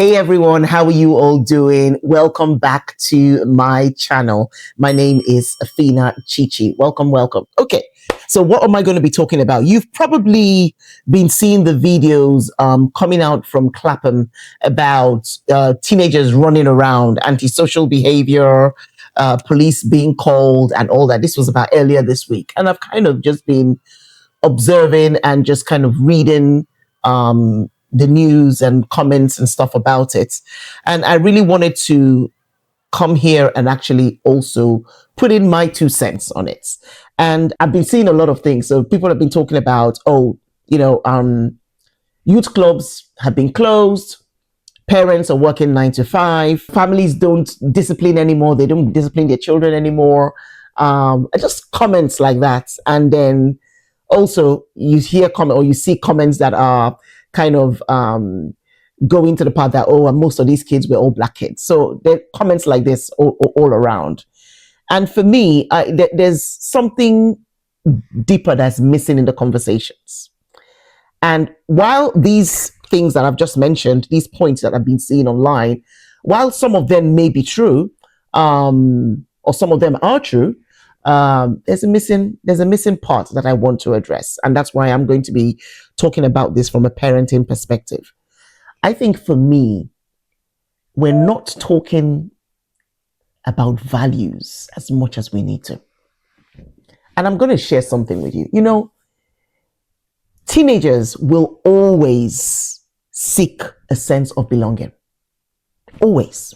Hey everyone, how are you all doing? Welcome back to my channel. My name is Afina Chichi. Welcome. Okay, so what am I going to be talking about? You've probably been seeing the videos coming out from Clapham about teenagers running around, antisocial behavior, police being called, and all that. This was about earlier this week, and I've kind of just been observing and just kind of reading the news and comments and stuff about it. And I really wanted to come here and actually also put in my 2 cents on it. And I've been seeing a lot of things. So people have been talking about, youth clubs have been closed. Parents are working 9 to 5. Families don't discipline anymore. They don't discipline their children anymore. Just comments like that. And then also you hear or you see comments that are kind of going to the part that, and most of these kids were all black kids. So there are comments like this all around. And for me, there's something deeper that's missing in the conversations. And while these things that I've just mentioned, these points that I've been seeing online, while some of them may be true, or some of them are true, there's a missing part that I want to address, and that's why I'm going to be talking about this from a parenting perspective. I think for me, we're not talking about values as much as we need to. And I'm going to share something with you. You know, teenagers will always seek a sense of belonging. Always.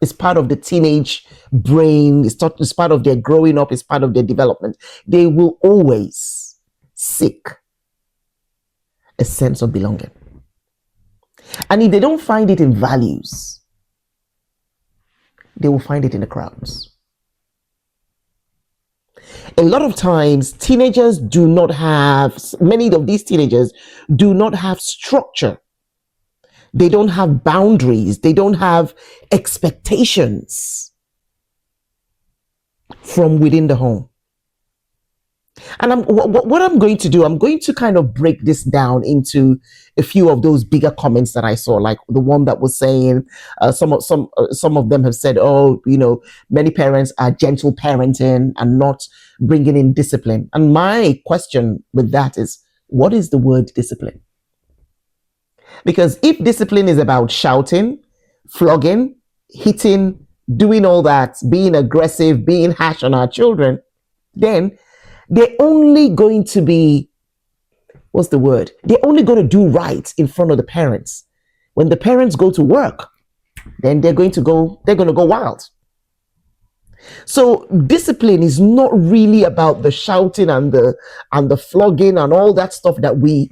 It's part of the teenage brain. It's part of their growing up. It's part of their development. They will always seek a sense of belonging. And if they don't find it in values, they will find it in the crowds. A lot of times, many of these teenagers do not have structure. They don't have boundaries. They don't have expectations from within the home. And what I'm going to do, I'm going to kind of break this down into a few of those bigger comments that I saw, like the one that was saying, some of them have said, many parents are gentle parenting and not bringing in discipline. And my question with that is, what is the word discipline? Because if discipline is about shouting, flogging, hitting, doing all that, being aggressive, being harsh on our children, then they're only going to be, they're only going to do right in front of the parents. When the parents go to work, then they're going to go wild. So discipline is not really about the shouting and the flogging and all that stuff that we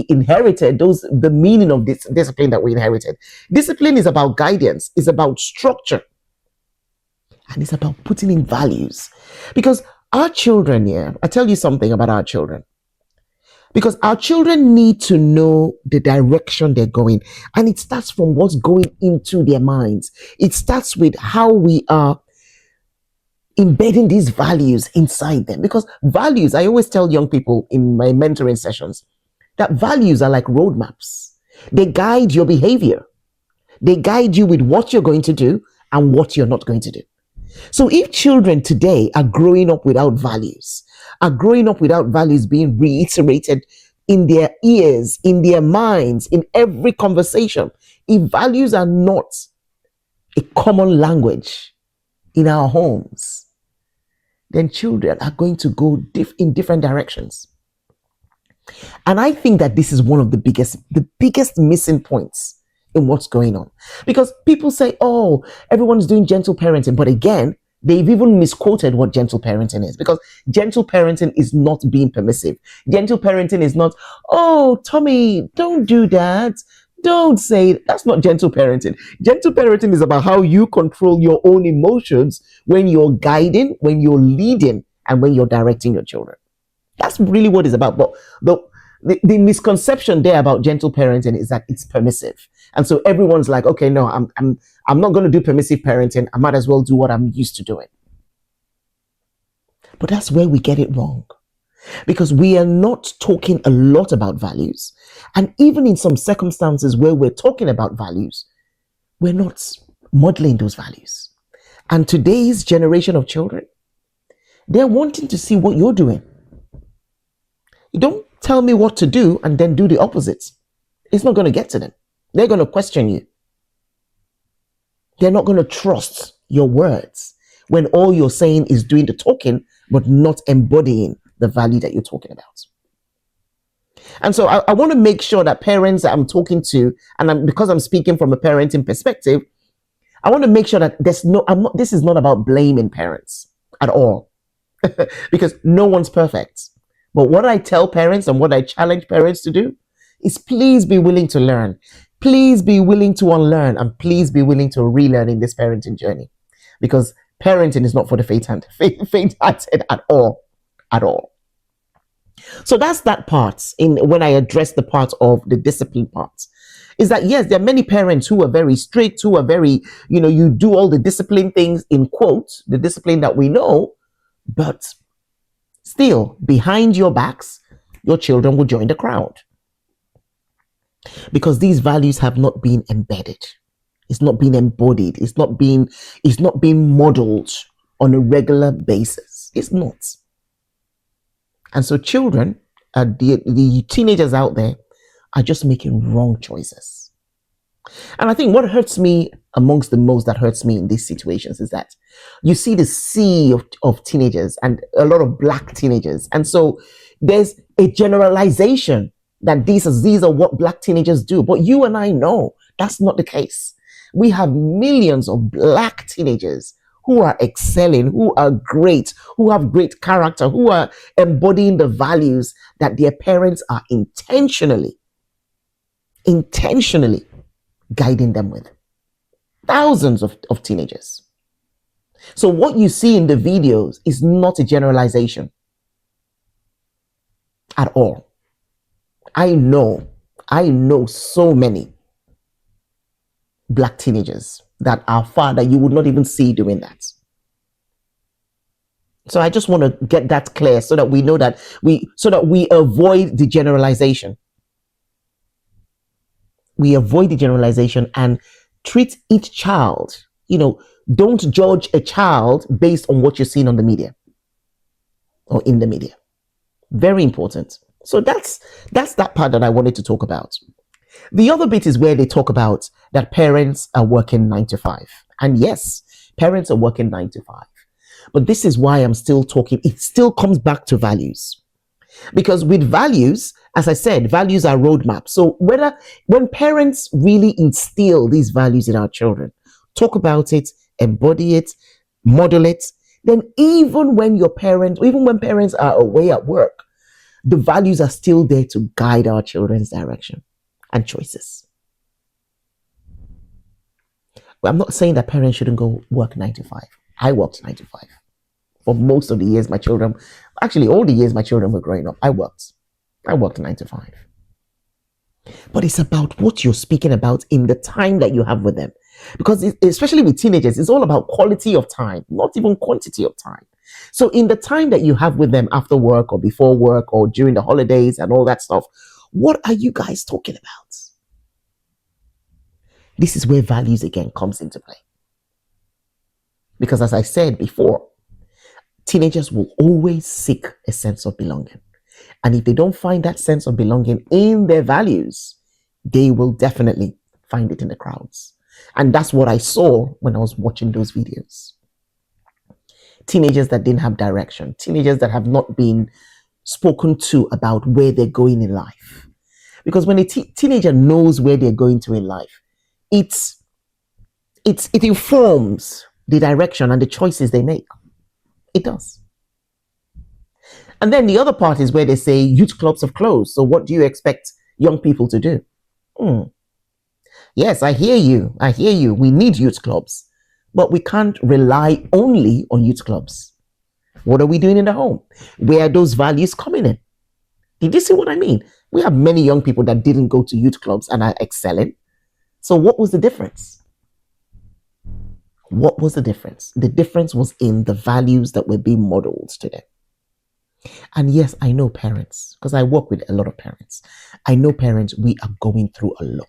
inherited, the meaning of this discipline that we inherited. Discipline is about guidance, it's about structure, and it's about putting in values. Because our children, I tell you something about our children. Because our children need to know the direction they're going. And it starts from what's going into their minds. It starts with how we are embedding these values inside them. Because values, I always tell young people in my mentoring sessions, that values are like roadmaps. They guide your behavior. They guide you with what you're going to do and what you're not going to do. So if children today are growing up without values, being reiterated in their ears, in their minds, in every conversation, if values are not a common language in our homes, then children are going to go in different directions. And I think that this is one of the biggest missing points in what's going on. Because people say, everyone's doing gentle parenting. But again, they've even misquoted what gentle parenting is. Because gentle parenting is not being permissive. Gentle parenting is not, Tommy, don't do that. Don't say it. That's not gentle parenting. Gentle parenting is about how you control your own emotions when you're guiding, when you're leading, and when you're directing your children. That's really what it's about. But the misconception there about gentle parenting is that it's permissive. And so everyone's like, okay, no, I'm not going to do permissive parenting. I might as well do what I'm used to doing. But that's where we get it wrong. Because we are not talking a lot about values. And even in some circumstances where we're talking about values, we're not modeling those values. And today's generation of children, they're wanting to see what you're doing. You don't tell me what to do and then do the opposite. It's not going to get to them. They're going to question you. They're not going to trust your words when all you're saying is doing the talking, but not embodying the value that you're talking about. And so I want to make sure that parents that I'm talking to, and because I'm speaking from a parenting perspective, I want to make sure that this is not about blaming parents at all, because no one's perfect. But what I tell parents and what I challenge parents to do is please be willing to learn. Please be willing to unlearn, and please be willing to relearn in this parenting journey, because parenting is not for the faint-hearted at all, at all. So that's that part. When I address the part of the discipline part, is that yes, there are many parents who are very strict, who are very, you do all the discipline things in quotes, the discipline that we know, but still behind your backs, your children will join the crowd. Because these values have not been embedded. It's not been embodied. It's not being modeled on a regular basis. It's not. And so children, the teenagers out there, are just making wrong choices. And I think what hurts me, amongst the most that hurts me in these situations, is that you see the sea of teenagers, and a lot of black teenagers. And so there's a generalization that these are what black teenagers do. But you and I know that's not the case. We have millions of black teenagers who are excelling, who are great, who have great character, who are embodying the values that their parents are intentionally guiding them with. Thousands of teenagers. So what you see in the videos is not a generalization at all. I know so many black teenagers that are far that you would not even see doing that. So I just want to get that clear so that we know that we avoid the generalization. We avoid the generalization and treat each child, don't judge a child based on what you're seeing on the media or in the media. Very important. So that's that part that I wanted to talk about. The other bit is where they talk about that parents are working 9 to 5. And yes, parents are working 9 to 5. But this is why I'm still talking. It still comes back to values. Because with values, as I said, values are roadmaps. So when parents really instill these values in our children, talk about it, embody it, model it, then even when parents are away at work, the values are still there to guide our children's direction and choices. Well, I'm not saying that parents shouldn't go work 9 to 5. I worked 9 to 5. For most of the years my children, actually all the years my children were growing up, I worked 9 to 5. But it's about what you're speaking about in the time that you have with them. Because especially with teenagers, it's all about quality of time, not even quantity of time. So in the time that you have with them after work or before work or during the holidays and all that stuff, what are you guys talking about? This is where values again comes into play. Because as I said before, teenagers will always seek a sense of belonging. And if they don't find that sense of belonging in their values, they will definitely find it in the crowds. And that's what I saw when I was watching those videos. Teenagers that didn't have direction, teenagers that have not been spoken to about where they're going in life. Because when a teenager knows where they're going to in life, it informs the direction and the choices they make. It does. And then the other part is where they say youth clubs have closed. So what do you expect young people to do? Yes, I hear you. We need youth clubs. But we can't rely only on youth clubs. What are we doing in the home? Where are those values coming in? Did you see what I mean? We have many young people that didn't go to youth clubs and are excelling. So what was the difference? What was the difference? The difference was in the values that were being modeled to them. And yes, I know parents, because I work with a lot of parents. I know parents, we are going through a lot.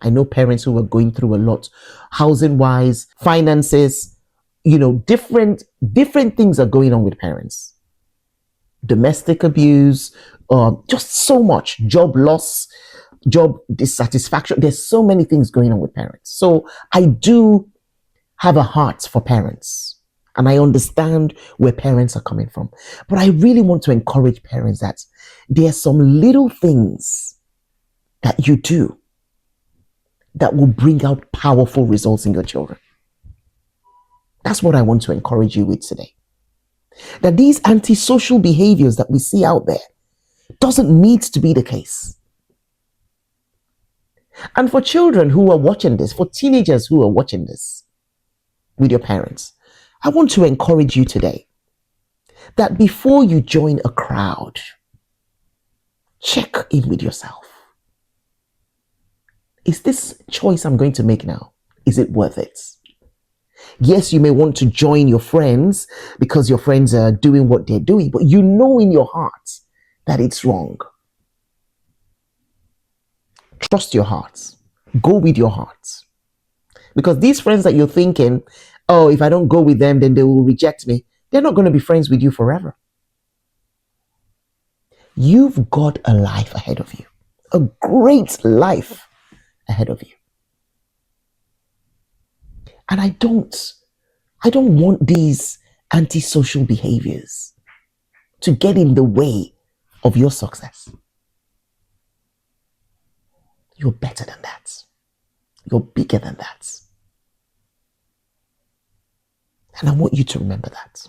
I know parents who are going through a lot, housing wise, finances, different things are going on with parents. Domestic abuse, just so much, job loss, job dissatisfaction. There's so many things going on with parents. So I do have a heart for parents, and I understand where parents are coming from. But I really want to encourage parents that there are some little things that you do that will bring out powerful results in your children. That's what I want to encourage you with today. That these antisocial behaviors that we see out there doesn't need to be the case. And for children who are watching this, for teenagers who are watching this with your parents, I want to encourage you today that before you join a crowd, check in with yourself. Is this choice I'm going to make now, is it worth it? Yes, you may want to join your friends because your friends are doing what they're doing, but you know in your heart that it's wrong. Trust your heart. Go with your heart. Because these friends that you're thinking, oh, if I don't go with them, then they will reject me, they're not going to be friends with you forever. You've got a life ahead of you, a great life ahead of you. And I don't want these antisocial behaviors to get in the way of your success. You're better than that. You're bigger than that. And I want you to remember that.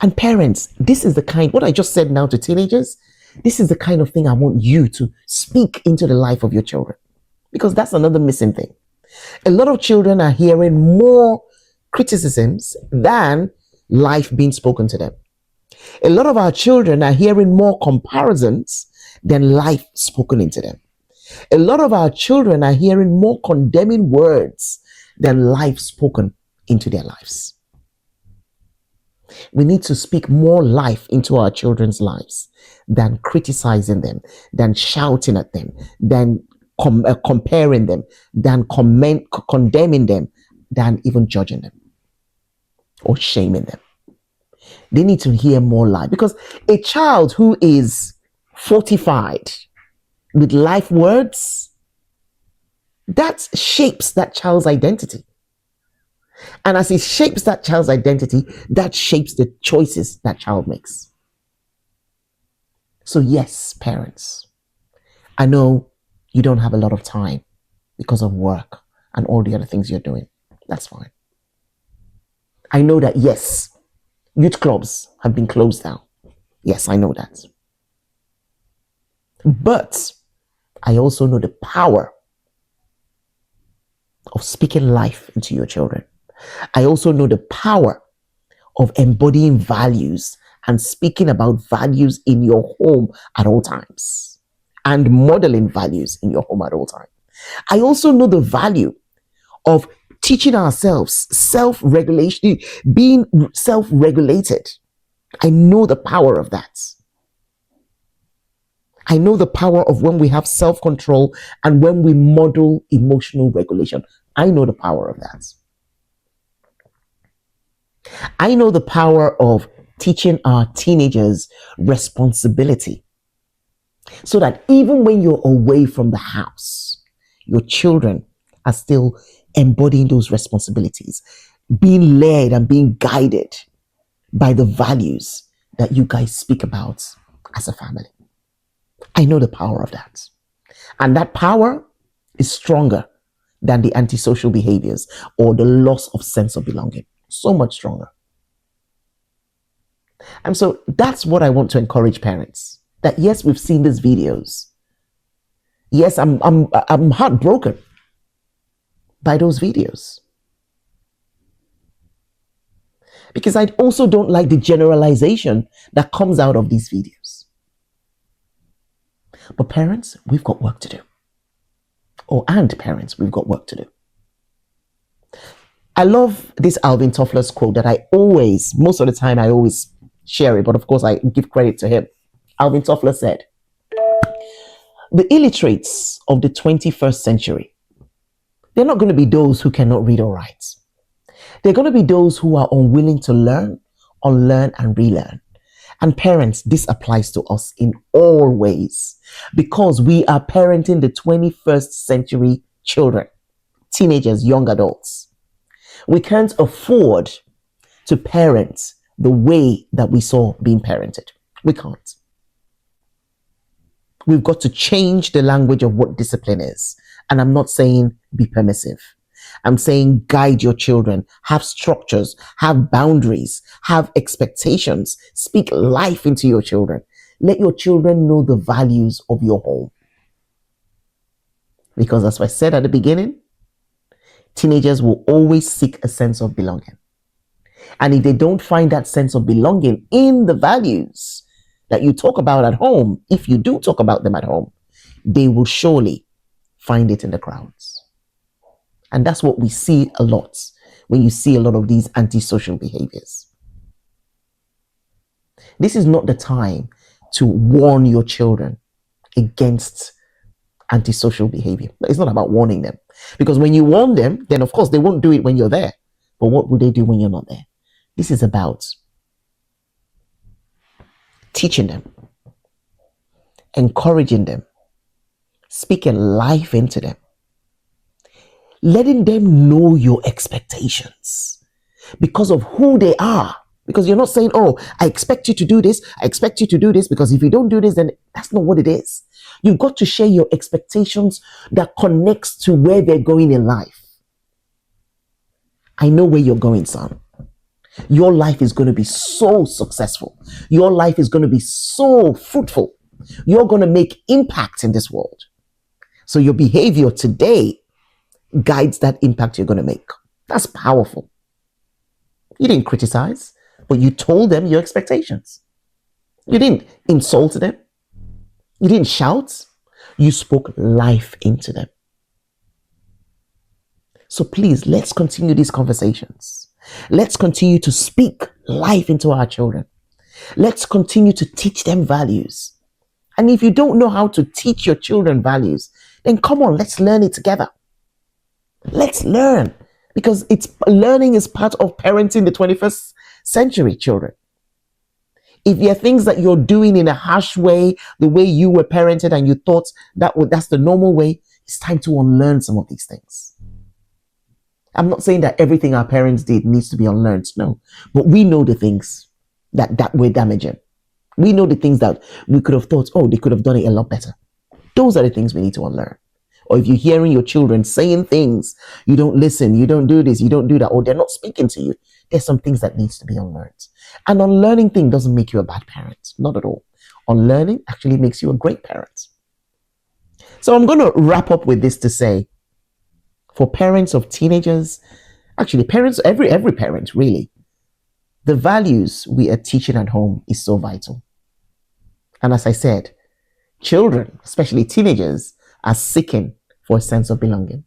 And parents, this is the kind, what I just said now to teenagers, this is the kind of thing I want you to speak into the life of your children. Because that's another missing thing. A lot of children are hearing more criticisms than life being spoken to them. A lot of our children are hearing more comparisons than life spoken into them. A lot of our children are hearing more condemning words than life spoken into their lives. We need to speak more life into our children's lives than criticizing them, than shouting at them, than comparing them, than condemning them, than even judging them or shaming them. They need to hear more life, because a child who is fortified with life words, that shapes that child's identity. And as it shapes that child's identity, that shapes the choices that child makes. So yes, parents, I know you don't have a lot of time because of work and all the other things you're doing. That's fine. I know that, yes, youth clubs have been closed down. Yes, I know that. But I also know the power of speaking life into your children. I also know the power of embodying values and speaking about values in your home at all times and modeling values in your home at all times. I also know the value of teaching ourselves self-regulation, being self-regulated. I know the power of that. I know the power of when we have self-control and when we model emotional regulation. I know the power of that. I know the power of teaching our teenagers responsibility, so that even when you're away from the house, your children are still embodying those responsibilities, being led and being guided by the values that you guys speak about as a family. I know the power of that. And that power is stronger than the antisocial behaviors or the loss of sense of belonging. So much stronger. And so that's what I want to encourage parents. That yes, we've seen these videos. Yes, I'm heartbroken by those videos. Because I also don't like the generalization that comes out of these videos. But parents, we've got work to do. And parents, we've got work to do. I love this Alvin Toffler's quote that most of the time I always share it, but of course I give credit to him. Alvin Toffler said, The illiterates of the 21st century, they're not going to be those who cannot read or write. They're going to be those who are unwilling to learn, unlearn, and relearn. And parents, this applies to us in all ways because we are parenting the 21st century children, teenagers, young adults. We can't afford to parent the way that we saw being parented. We can't. We've got to change the language of what discipline is. And I'm not saying be permissive. I'm saying guide your children, have structures, have boundaries, have expectations, speak life into your children. Let your children know the values of your home. Because as I said at the beginning, teenagers will always seek a sense of belonging. And if they don't find that sense of belonging in the values that you talk about at home, if you do talk about them at home, they will surely find it in the crowds. And that's what we see a lot when you see a lot of these antisocial behaviors. This is not the time to warn your children against antisocial behavior. It's not about warning them. Because when you warn them, then of course they won't do it when you're there. But what will they do when you're not there? This is about teaching them, encouraging them, speaking life into them, letting them know your expectations because of who they are. Because you're not saying, oh, I expect you to do this. I expect you to do this because if you don't do this, then that's not what it is. You've got to share your expectations that connects to where they're going in life. I know where you're going, son. Your life is going to be so successful. Your life is going to be so fruitful. You're going to make impact in this world. So your behavior today guides that impact you're going to make. That's powerful. You didn't criticize, but you told them your expectations. You didn't insult them. You didn't shout. You spoke life into them. So please, let's continue these conversations. Let's continue to speak life into our children. Let's continue to teach them values. And if you don't know how to teach your children values, then come on, let's learn it together. Let's learn, because learning is part of parenting the 21st century children. If there are things that you're doing in a harsh way, the way you were parented and you thought that's the normal way, it's time to unlearn some of these things. I'm not saying that everything our parents did needs to be unlearned, no. But we know the things that were damaging. We know the things that we could have thought, oh, they could have done it a lot better. Those are the things we need to unlearn. Or if you're hearing your children saying things, you don't listen, you don't do this, you don't do that, or they're not speaking to you, there's some things that needs to be unlearned. And unlearning thing doesn't make you a bad parent, not at all. Unlearning actually makes you a great parent. So I'm going to wrap up with this to say, for parents of teenagers, actually parents, every parent really, the values we are teaching at home is so vital. And as I said, children, especially teenagers, are seeking for a sense of belonging.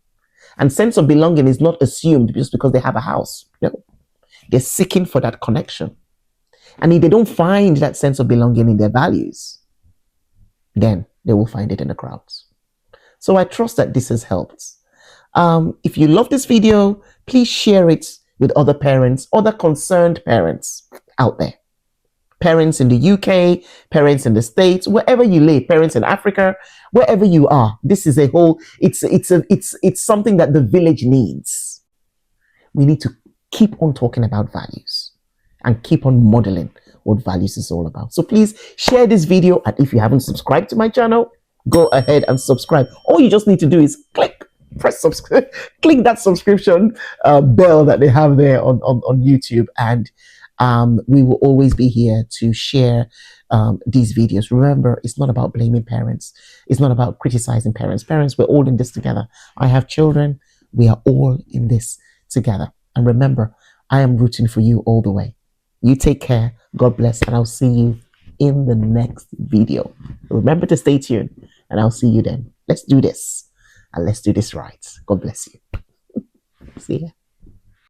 And sense of belonging is not assumed just because they have a house. No, they're seeking for that connection. And if they don't find that sense of belonging in their values, then they will find it in the crowds. So I trust that this has helped. If you love this video, please share it with other parents, other concerned parents out there. Parents in the UK, parents in the States, wherever you live, parents in Africa, wherever you are. This is it's something that the village needs. We need to keep on talking about values and keep on modeling what values is all about. So please share this video, and if you haven't subscribed to my channel, go ahead and subscribe. All you just need to do is press subscribe, click that subscription bell that they have there on YouTube, and we will always be here to share these videos. Remember, it's not about blaming parents. It's not about criticizing parents. Parents, we're all in this together. I have children. We are all in this together. And remember, I am rooting for you all the way. You take care. God bless. And I'll see you in the next video. Remember to stay tuned, and I'll see you then. Let's do this. And let's do this right. God bless you. See ya.